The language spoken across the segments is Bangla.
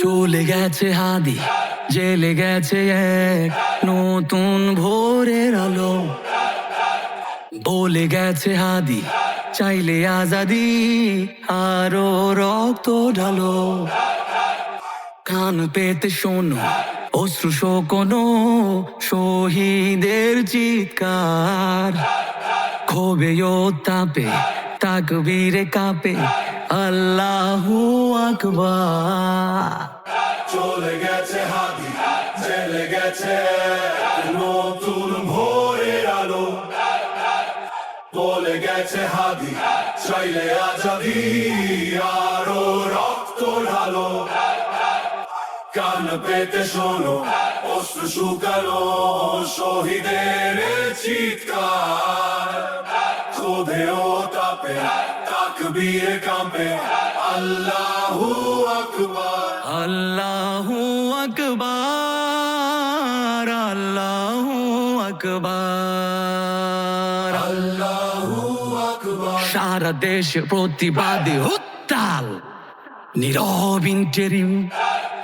চলে গেছে হাদি, জেলে গেছে এক নতুন ভোরের আলো। বলে গেছে হাদি, চাইলে আজাদি, আরো রক্ত ঢালো। কান পেতে শোনো অশ্রু শোকনো শহীদের চিৎকার। ক্ষোভে ও তাপে তাকবীরে কাঁপে আল্লাহু আকবার। চলে গেছে হাদি, জেলে গেছে নতুন ভোরের আলো। বলে গেছে হাদি, চাইলে আজাদি, আরো রক্ত ঢালো। কান পেতে শোনো অশ্রু শুকানো শহীদের চিৎকার। ক্ষোভে ও তাপে তাকবীরে কাঁপে আল্লাহু আকবার। আল্লাহু আকবার, আল্লাহু আকবার, আল্লাহু আকবার। সারা দেশে প্রতিবাদে উত্তাল, নীরব ইন্টেরিম।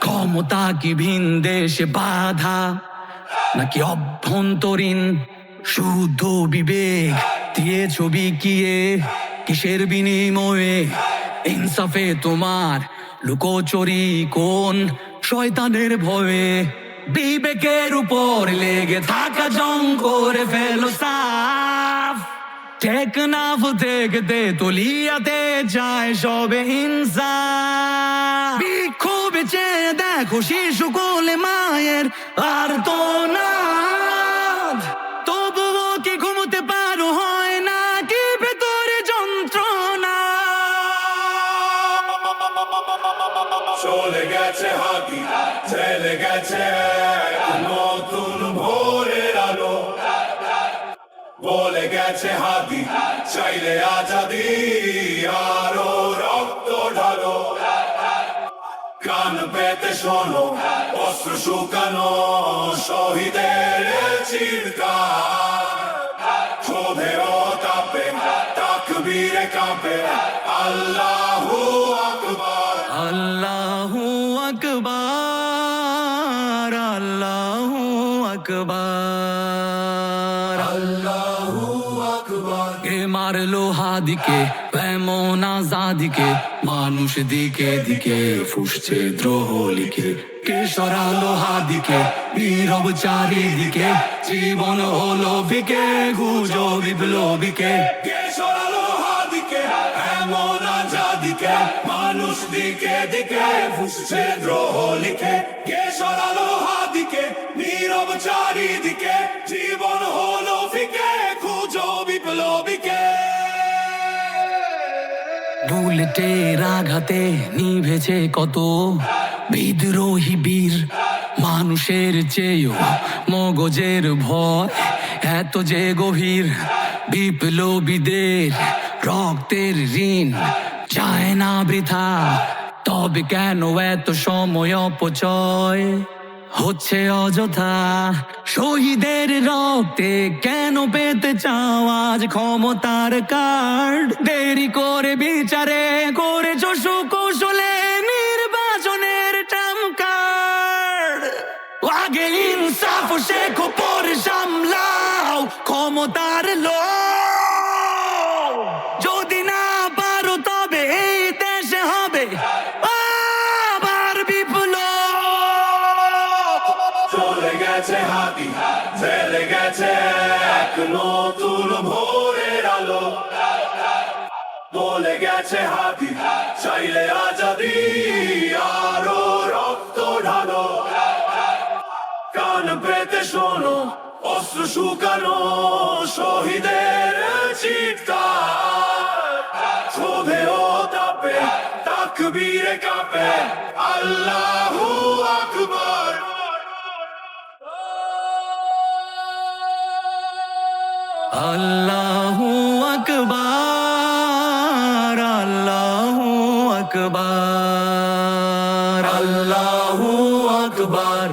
ক্ষমতা কি ভিন দেশে বাধা, নাকি অভ্যন্তরীণ শুদ্ধ বিবেক দিয়ে ছবি কিয়ে? কিসের বিনিময়ে ইনসাফে তোমার লুকোচুরি কোন শয়তানের ভয়ে? বিবেকের উপর লেগে থাকা জং করে ফেলো সাফ। টেকনাফ থেকে তেতুলিয়াতে যায় সবে ইনসাফ। বিক্ষোভে চেয়ে দেখো শিশু কোলে মায়ের আর্তনাদ। তবুও কি ঘুমোতে পারো হয় না কি ভেতরে যন্ত্রণা? চলে গেছে হাদি, জেলে গেছে নতুন ভোরের আলো। বলে গেছে হাদি, চাইলে আজাদি, আরো রক্ত ঢালো। কান পেতে শোনো অশ্রু শুকানো শহীদের চিৎকার। ক্ষোভে ও তাপে তাকবীরে কাঁপে আল্লাহু আকবার। আল্লাহু আকবার, আল্লাহু আকবার, আল্লাহু আকবার। কে মারলো হাদিকে এমন আজাদিকে? মানুষ দিকে দিকে ফুসছে দ্রোহ লিখে। কে সরালো হাদিকে নীরব চারিদিকে? জীবন হলো ফিকে গুজো বিপ্লবীকে। কে সরালো হাদিকে এমন আজাদিকে? মানুষ দিকে দিকে ফুসছে দ্রোহ লিখে। কে সরালো হাদিকে নীরব চারিদিকে? জীবন হলো ফিকে খুঁজো বিপ্লবীকে। বুলেটের আঘাতে নিভেছে কত বিদ্রোহী বীর। মানুষের চেয়েও মগজের ভয় এত যে গভীর। বিপ্লবীদের রক্তের ঋণ যায় না বৃথা, তবে কেন এত সময় অপচয় হচ্ছে অযথা? শহীদের রক্তে কেন পেতে চাও আজ ক্ষমতার কার্ড? দেরি করে বিচারে করেছ সুকৌশলে নির্বাচনের ট্রাম্প কার্ড। আগে ইনসাফ শেখো পরে সামলাও ক্ষমতার লোভ। যদি না পারো তবে এই দেশে হবে আবার বিপ্লব। চলে গেছে হাদি, জেলে গেছে এক নতুন ভোরের আলো। বলে গেছে হাদি, চাইলে আজাদি, আরো রক্ত ঢালো। কান পেতে শোনো অশ্রু শুকানো শহীদের চিৎকার। ক্ষোভে ও তাপে তাকবীরে কাঁপে আল্লাহু আকবার। আল্লাহু আকবার, আল্লাহু আকবার, আল্লাহু আকবার।